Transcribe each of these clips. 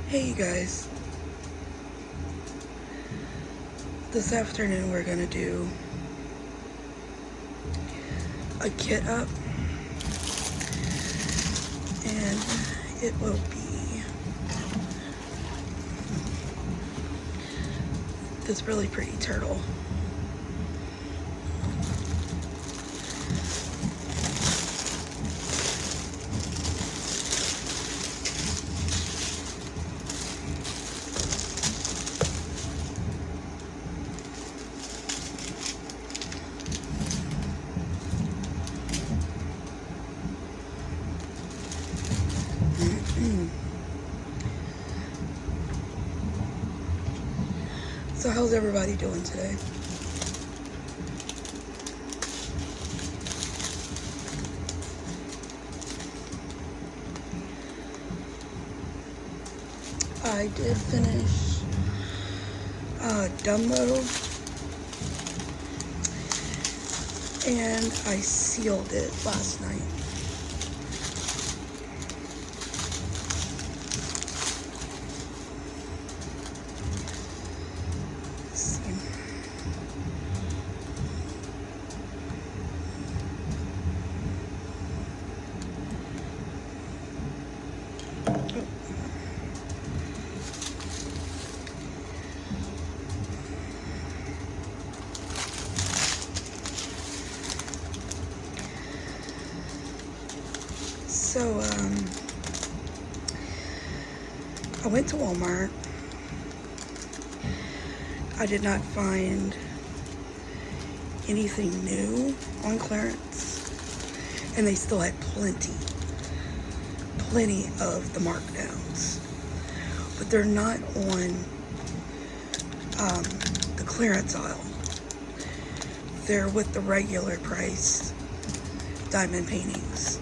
Hey you guys, this afternoon we're gonna do a kit up, and it will be this really pretty turtle. So how's everybody doing today? I did finish Dumbo, and I sealed it last night. Let's see. So, I went to Walmart. I did not find anything new on clearance, and they still had plenty of the markdowns, but they're not on the clearance aisle. They're with the regular price diamond paintings.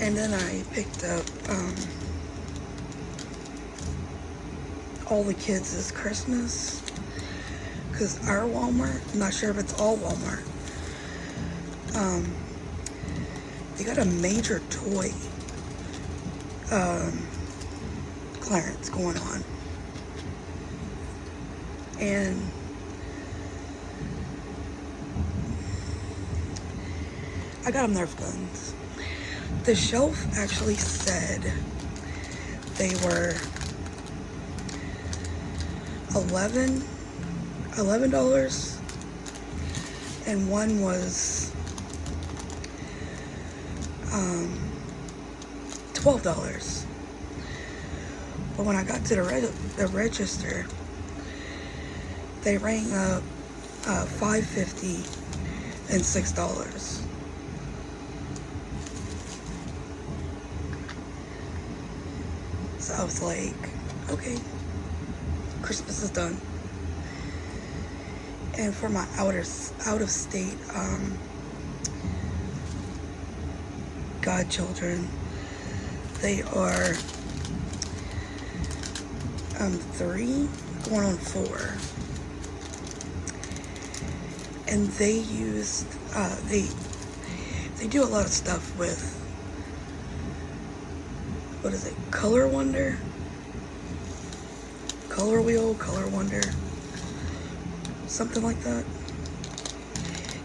And then I picked up all the kids' Christmas, because our Walmart, I'm not sure if it's all Walmart, they got a major toy clearance going on. And I got them Nerf guns. The shelf actually said they were $11, and one was $12. But when I got to the register, they rang up $5.50 and $6. So I was like, okay, Christmas is done. And for my out of state godchildren, they are 3 going on 4, and they used they do a lot of stuff with, what is it, Color Wonder, Color Wheel, Color Wonder, something like that.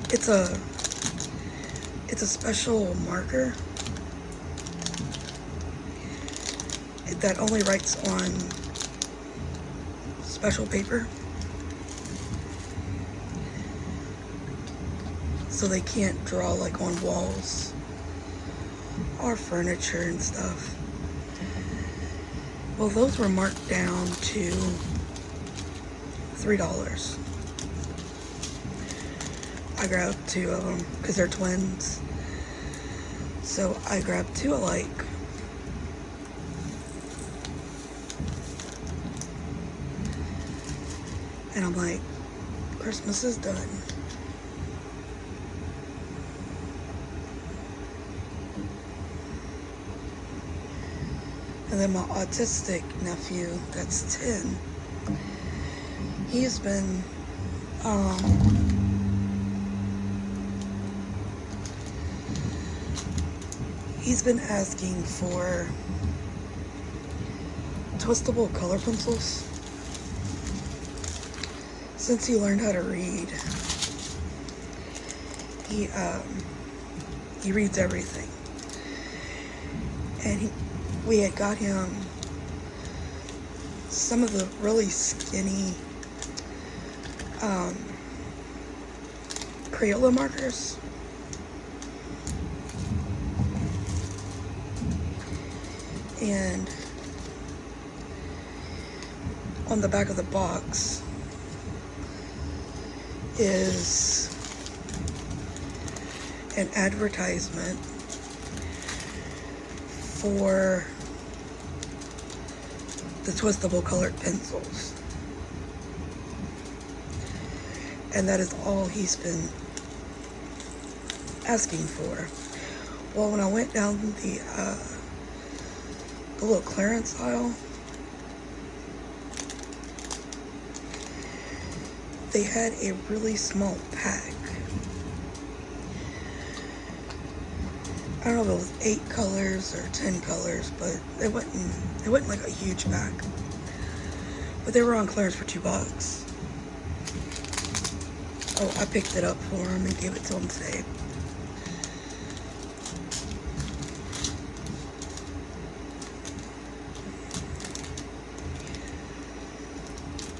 It's a special marker that only writes on special paper, so they can't draw like on walls or furniture and stuff. Well, those were marked down to $3. I grabbed 2 of them because they're twins. So I grabbed 2 alike. And I'm like, Christmas is done. And then my autistic nephew, that's 10, he's been asking for twistable color pencils since he learned how to read. He reads everything, and we had got him some of the really skinny Crayola markers. And on the back of the box is an advertisement for the twistable colored pencils. And that is all he's been asking for. Well, when I went down the little clearance aisle, they had a really small pack. I don't know if it was 8 colors or 10 colors, but it wasn't like a huge pack. But they were on clearance for $2. Oh, I picked it up for him and gave it to him today.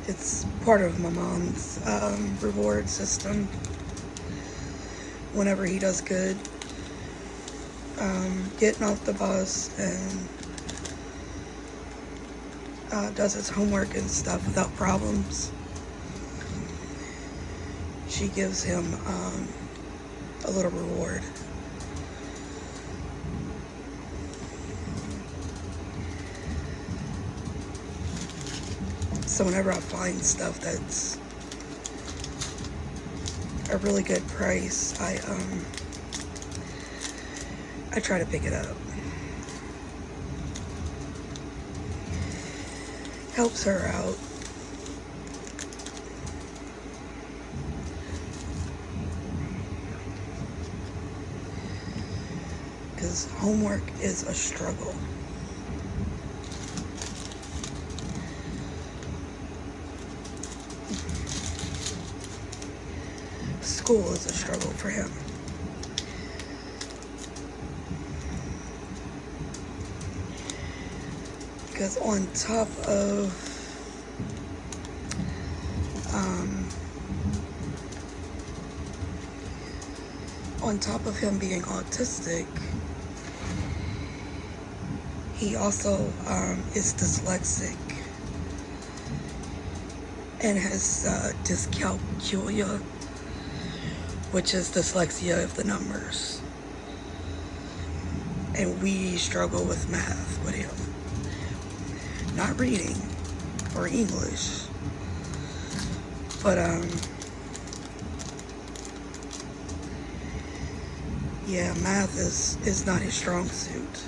It's part of my mom's reward system. Whenever he does good, getting off the bus and does his homework and stuff without problems, she gives him a little reward. So whenever I find stuff that's a really good price, I try to pick it up. Helps her out. Because homework is a struggle. School is a struggle for him. Because on top of him being autistic, he also is dyslexic and has dyscalculia, which is dyslexia of the numbers. And we struggle with math with him. Not reading or English, but yeah, math is not his strong suit.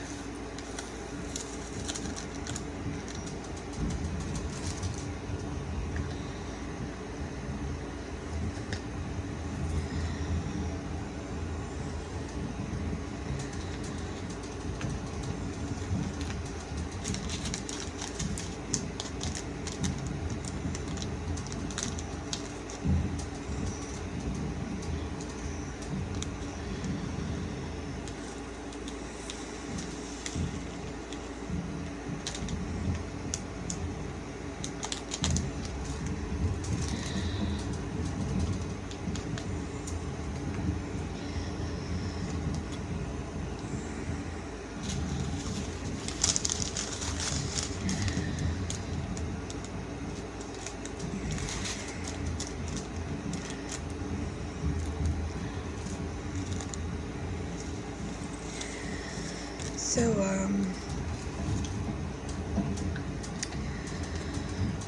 So,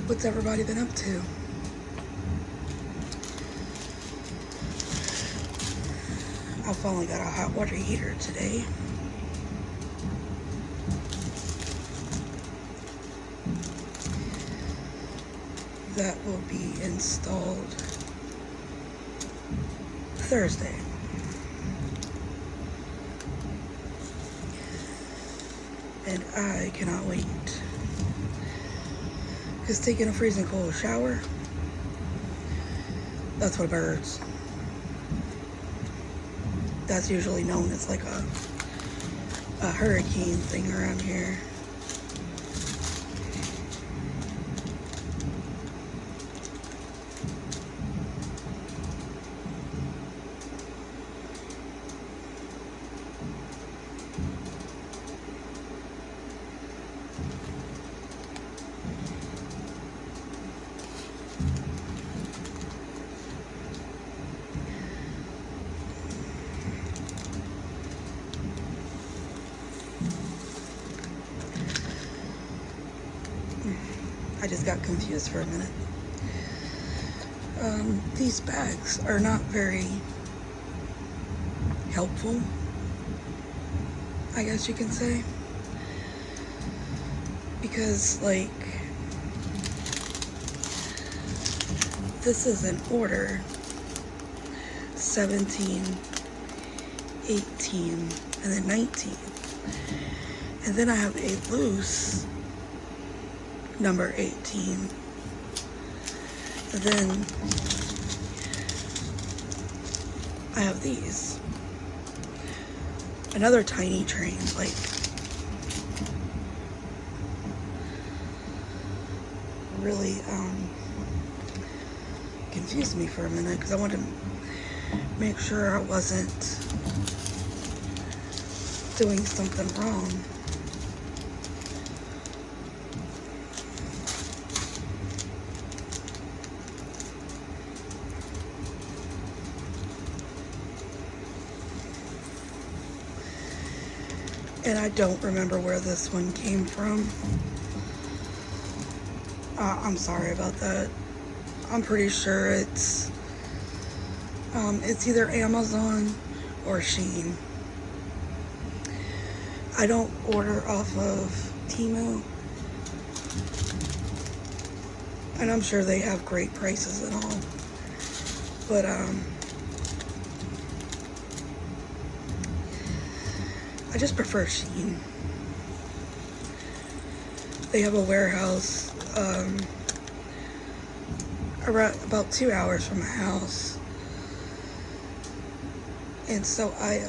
what's everybody been up to? I finally got a hot water heater today. that will be installed Thursday. And I cannot wait. Because taking a freezing cold shower, that's what birds. That's usually known as like a hurricane thing around here. I just got confused for a minute. These bags are not very helpful, I guess you can say. Because, like, this is an order 17, 18, and then 19. And then I have a loose number 18. And then I have these. Another tiny train, like, really confused me for a minute because I wanted to make sure I wasn't doing something wrong. And I don't remember where this one came from. I'm sorry about that. I'm pretty sure it's either Amazon or Shein. I don't order off of Temu. And I'm sure they have great prices and all. But I just prefer Shein. They have a warehouse around about 2 hours from my house. And so I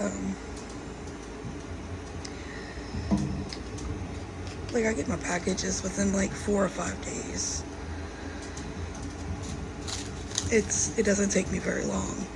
get my packages within like 4 or 5 days. It doesn't take me very long.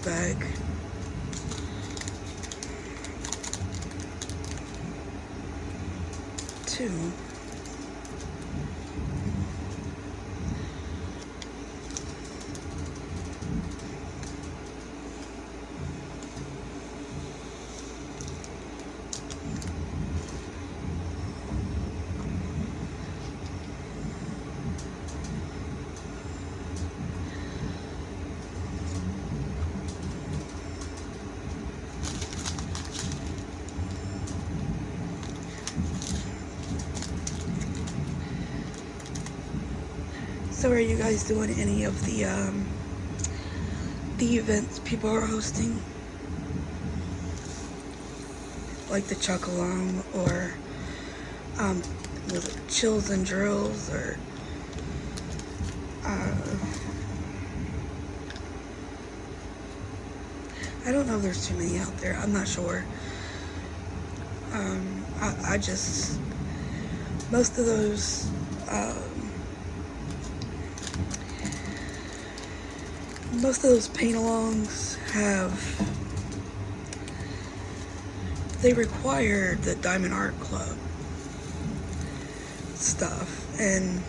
Bag. Two. So are you guys doing any of the events people are hosting? Like the Chuck-A-Lung or was it Chills and Drills or I don't know if there's too many out there. I'm not sure. I just most of those paint-alongs they require the Diamond Art Club stuff, and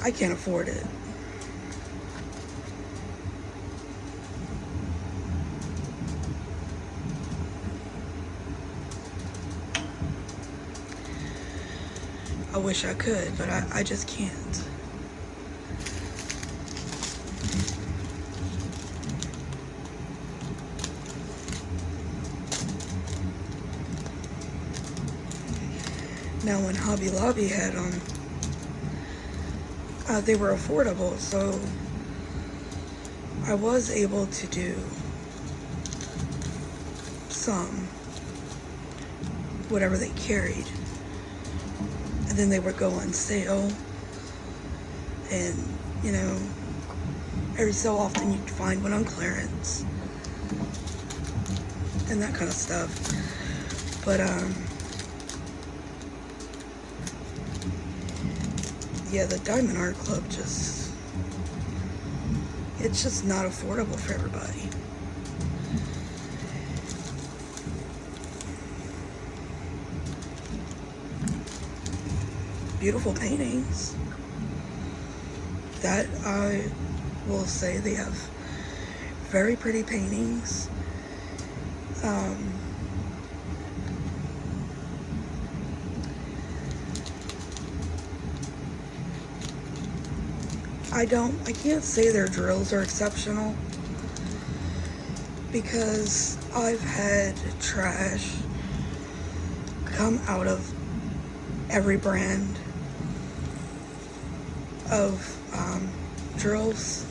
I can't afford it. wish I could, but I just can't. Now when Hobby Lobby had them, they were affordable, so I was able to do some, whatever they carried, and then they would go on sale, and you know, every so often you'd find one on clearance and that kind of stuff. But yeah, the Diamond Art Club it's just not affordable for everybody. Beautiful paintings. That I will say, they have very pretty paintings. I can't say their drills are exceptional, because I've had trash come out of every brand of drills.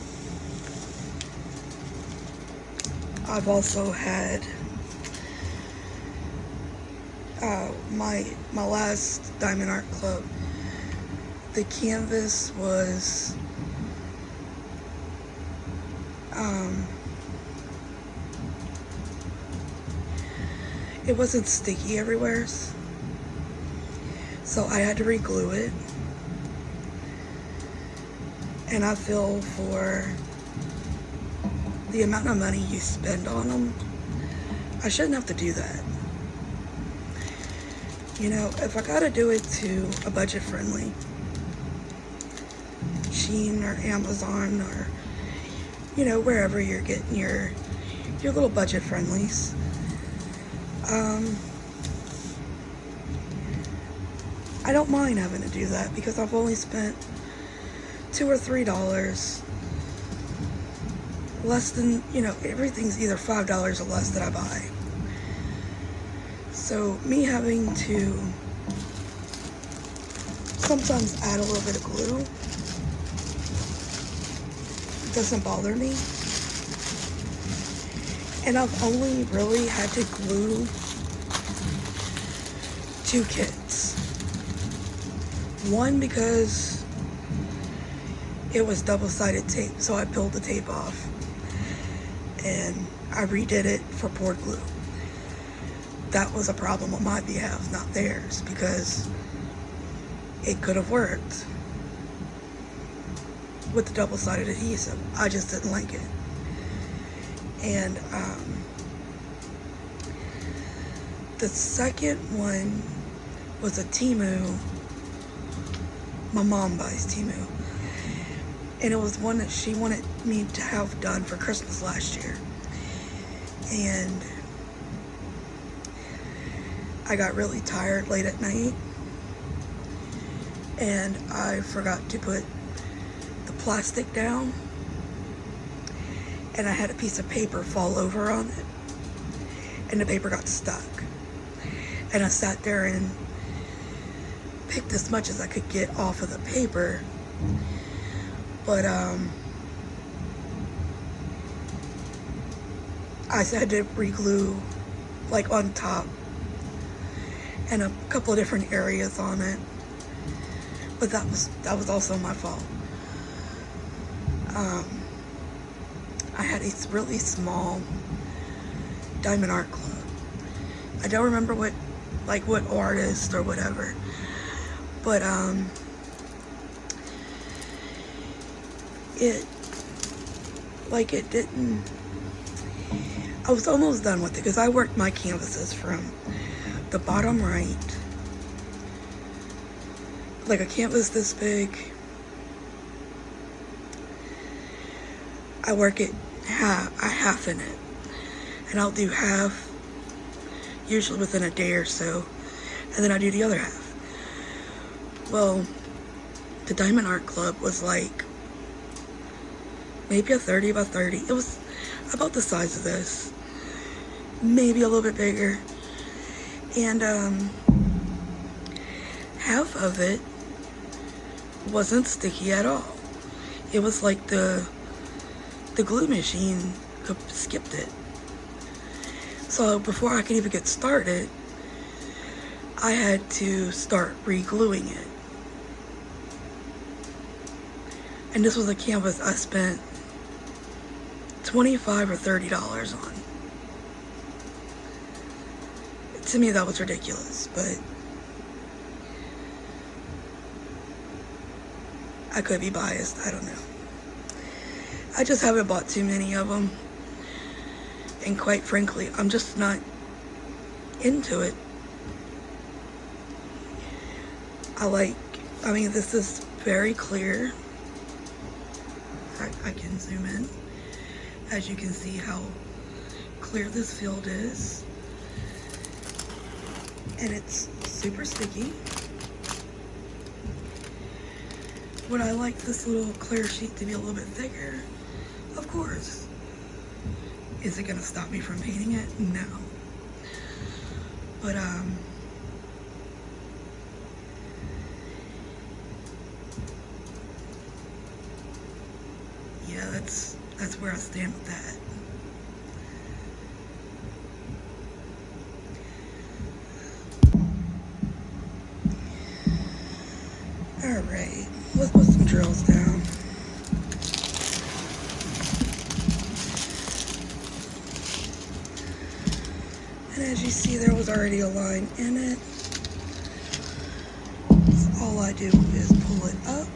I've also had my last Diamond Art Club, the canvas was it wasn't sticky everywhere, so I had to re-glue it. And I feel for the amount of money you spend on them, I shouldn't have to do that. You know, if I gotta do it to a budget-friendly Shein or Amazon, or you know, wherever you're getting your little budget-friendlies, I don't mind having to do that, because I've only spent $2 or $3 less than, you know, everything's either $5 or less that I buy. So me having to sometimes add a little bit of glue doesn't bother me. And I've only really had to glue 2 kits. One because it was double-sided tape, so I peeled the tape off and I redid it for poured glue. That was a problem on my behalf, not theirs, because it could have worked with the double-sided adhesive. I just didn't like it. And the second one was a Temu. My mom buys Temu. And it was one that she wanted me to have done for Christmas last year. And I got really tired late at night, and I forgot to put the plastic down, and I had a piece of paper fall over on it, and the paper got stuck. And I sat there and picked as much as I could get off of the paper, but I had to re-glue like on top and a couple of different areas on it, but that was also my fault. I had a really small Diamond Art Club. I don't remember what artist or whatever, but it didn't, I was almost done with it, because I worked my canvases from the bottom right, like a canvas this big. I work it half in it, and I'll do half usually within a day or so, and then I do the other half. Well, the Diamond Art Club was like maybe a 30 by 30. It was about the size of this, maybe a little bit bigger. And half of it wasn't sticky at all. It was like the glue machine skipped it. So before I could even get started, I had to start re-gluing it. And this was a canvas I spent $25 or $30 on. To me, that was ridiculous, but I could be biased, I don't know. I just haven't bought too many of them. And quite frankly, I'm just not into it. I mean, this is very clear. I can zoom in. As you can see how clear this field is. And it's super sticky. Would I like this little clear sheet to be a little bit thicker? Of course. Is it gonna stop me from painting it? No. But yeah, that's where I stand with that. All right, let's put some drills down. And as you see, there was already a line in it. So all I do is pull it up.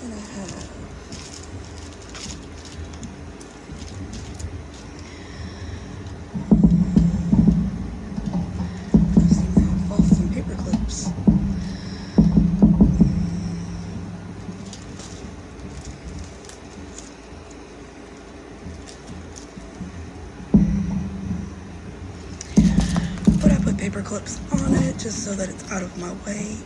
And I have some paper clips. But I put paper clips on it just so that it's out of my way.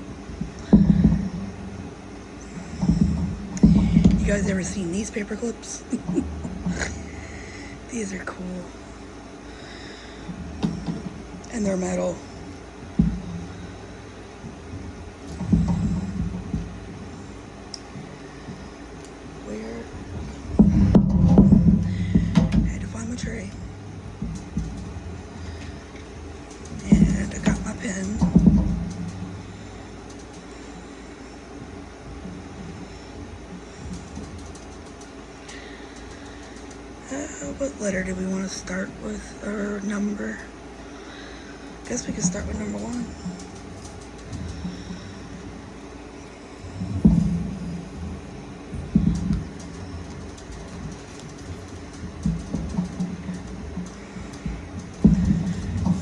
You guys ever seen these paper clips? These are cool. And they're metal. Where? I had to find my tray. And I got my pen. What letter do we want to start with, or number? Guess we could start with number 1.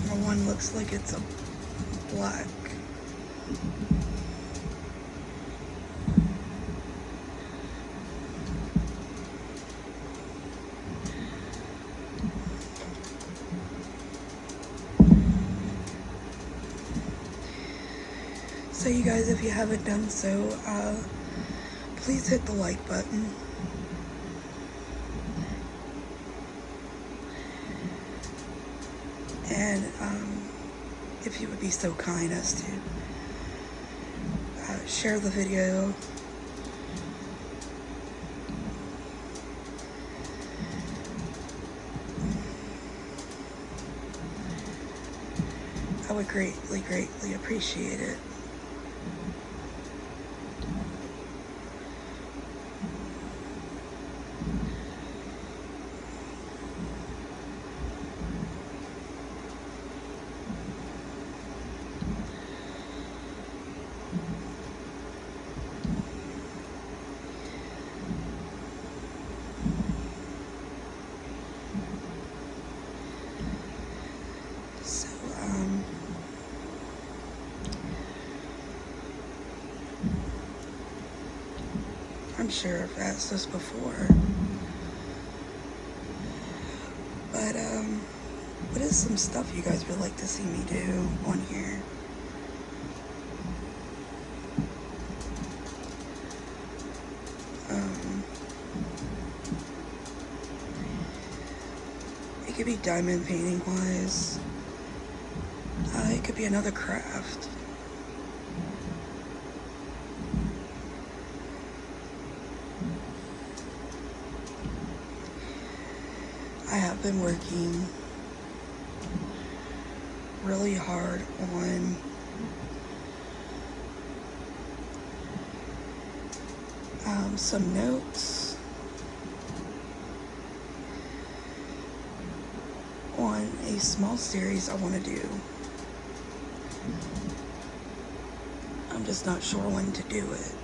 Number 1 looks like it's a black. So you guys, if you haven't done so, please hit the like button. And if you would be so kind as to share the video. I would greatly, greatly appreciate it. So, I'm sure I've asked this before, but what is is some stuff you guys would like to see me do on here? It could be diamond painting wise. It could be another craft. I have been working really hard on some notes on a small series I want to do. I'm just not sure when to do it.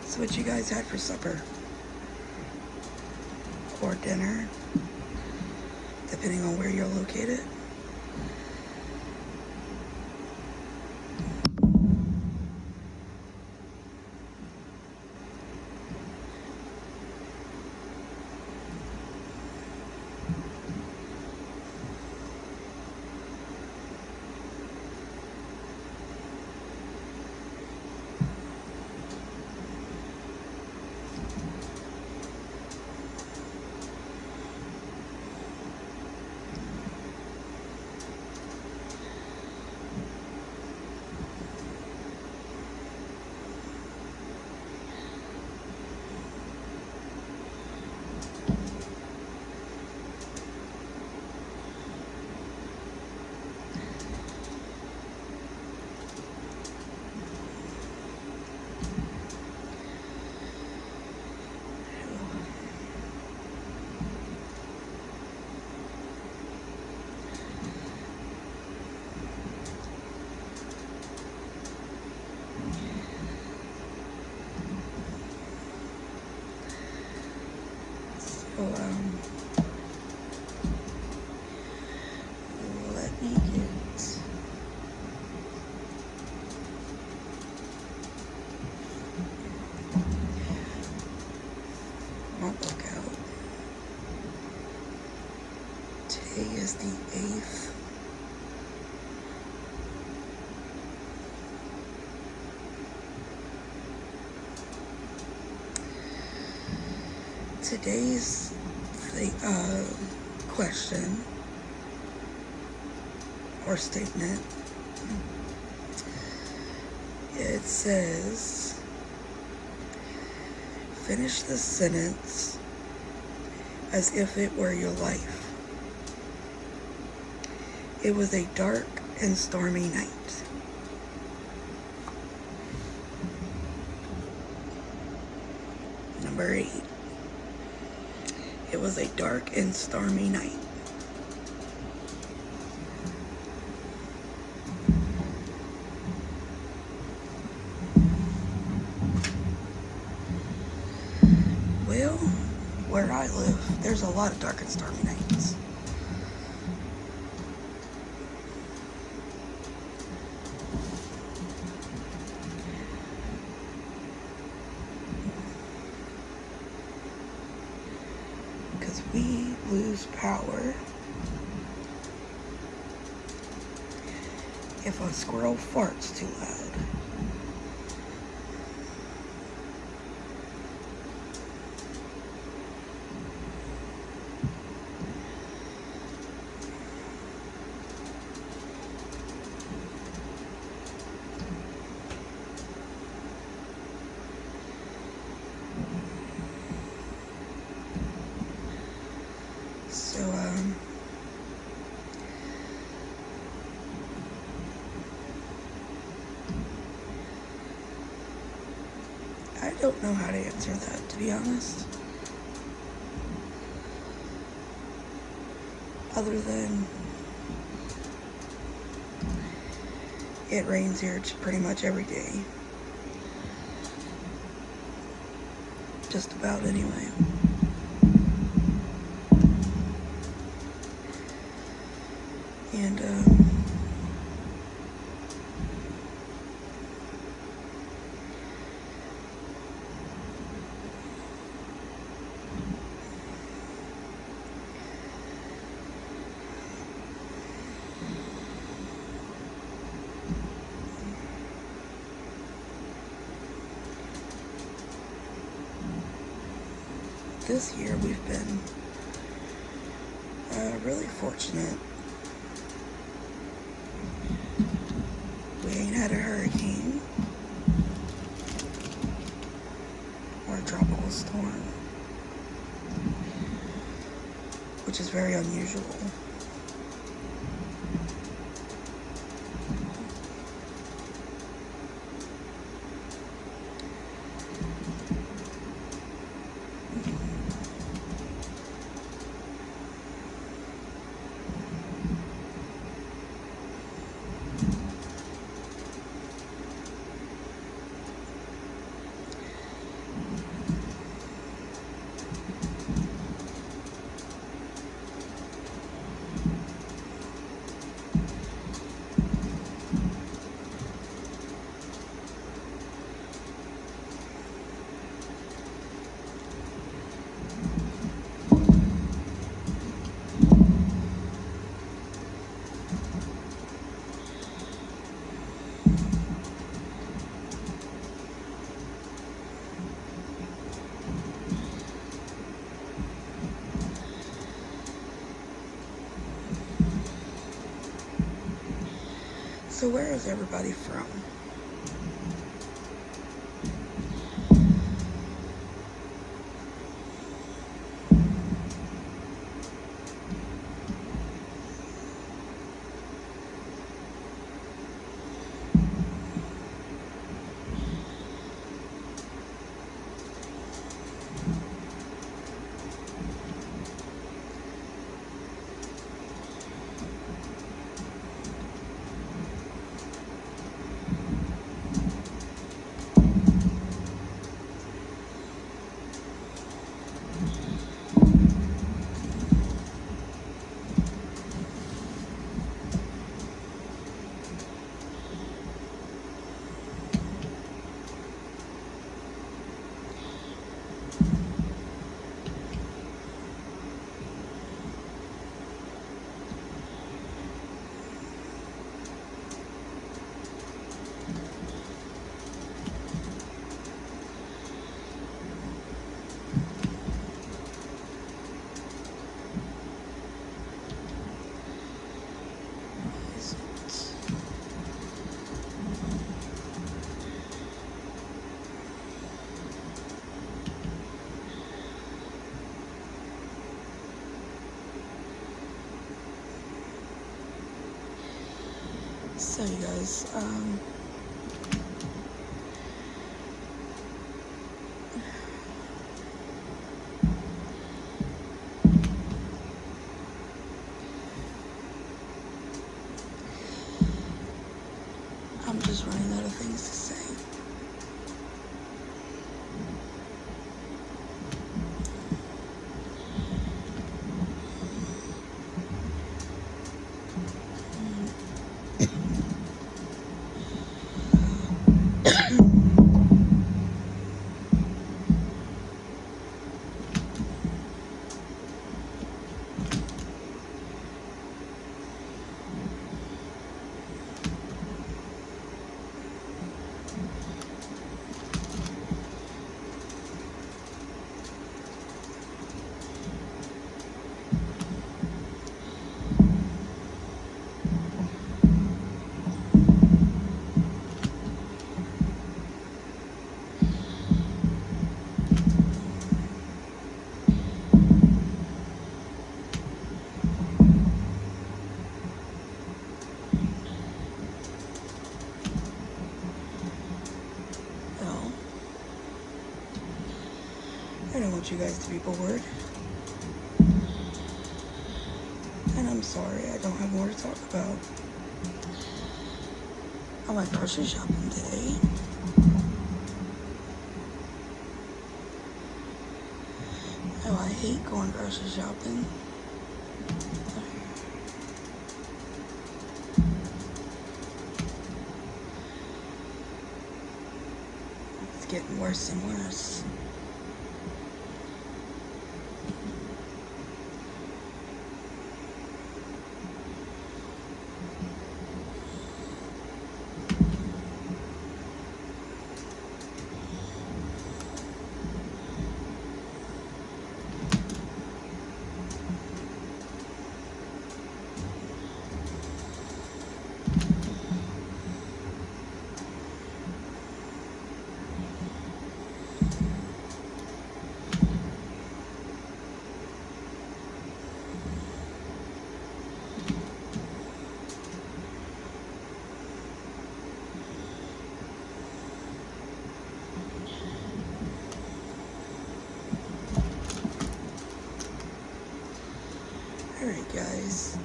So what you guys had for supper or dinner, depending on where you're located? So, let me get my book out. Today is the 8th. Today's question or statement, it says, finish the sentence as if it were your life. It was a dark and stormy night. Number 8. It was a dark and stormy night. Well, where I live, there's a lot of dark and stormy nights. Because we lose power if a squirrel farts too loud. So, don't know how to answer that, to be honest. Other than it rains here pretty much every day. Just about, anyway. And this year we've been really fortunate. We ain't had a hurricane or a tropical storm, which is very unusual. So where is everybody from? So you guys, I'm just running out of things to say. want you guys to be bored. And I'm sorry I don't have more to talk about. I went grocery shopping today. Oh, I hate going grocery shopping. It's getting worse and worse. Alright guys,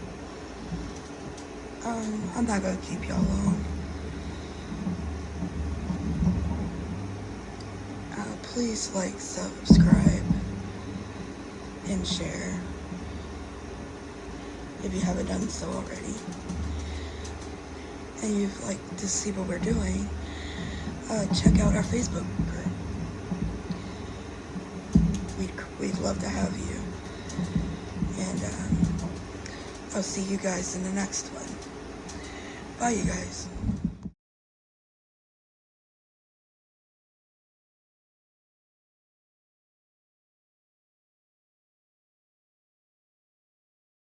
I'm not gonna keep y'all long. Please like, subscribe, and share if you haven't done so already. And you'd like to see what we're doing, check out our Facebook group. We'd love to have you. And I'll see you guys in the next one. Bye, you guys.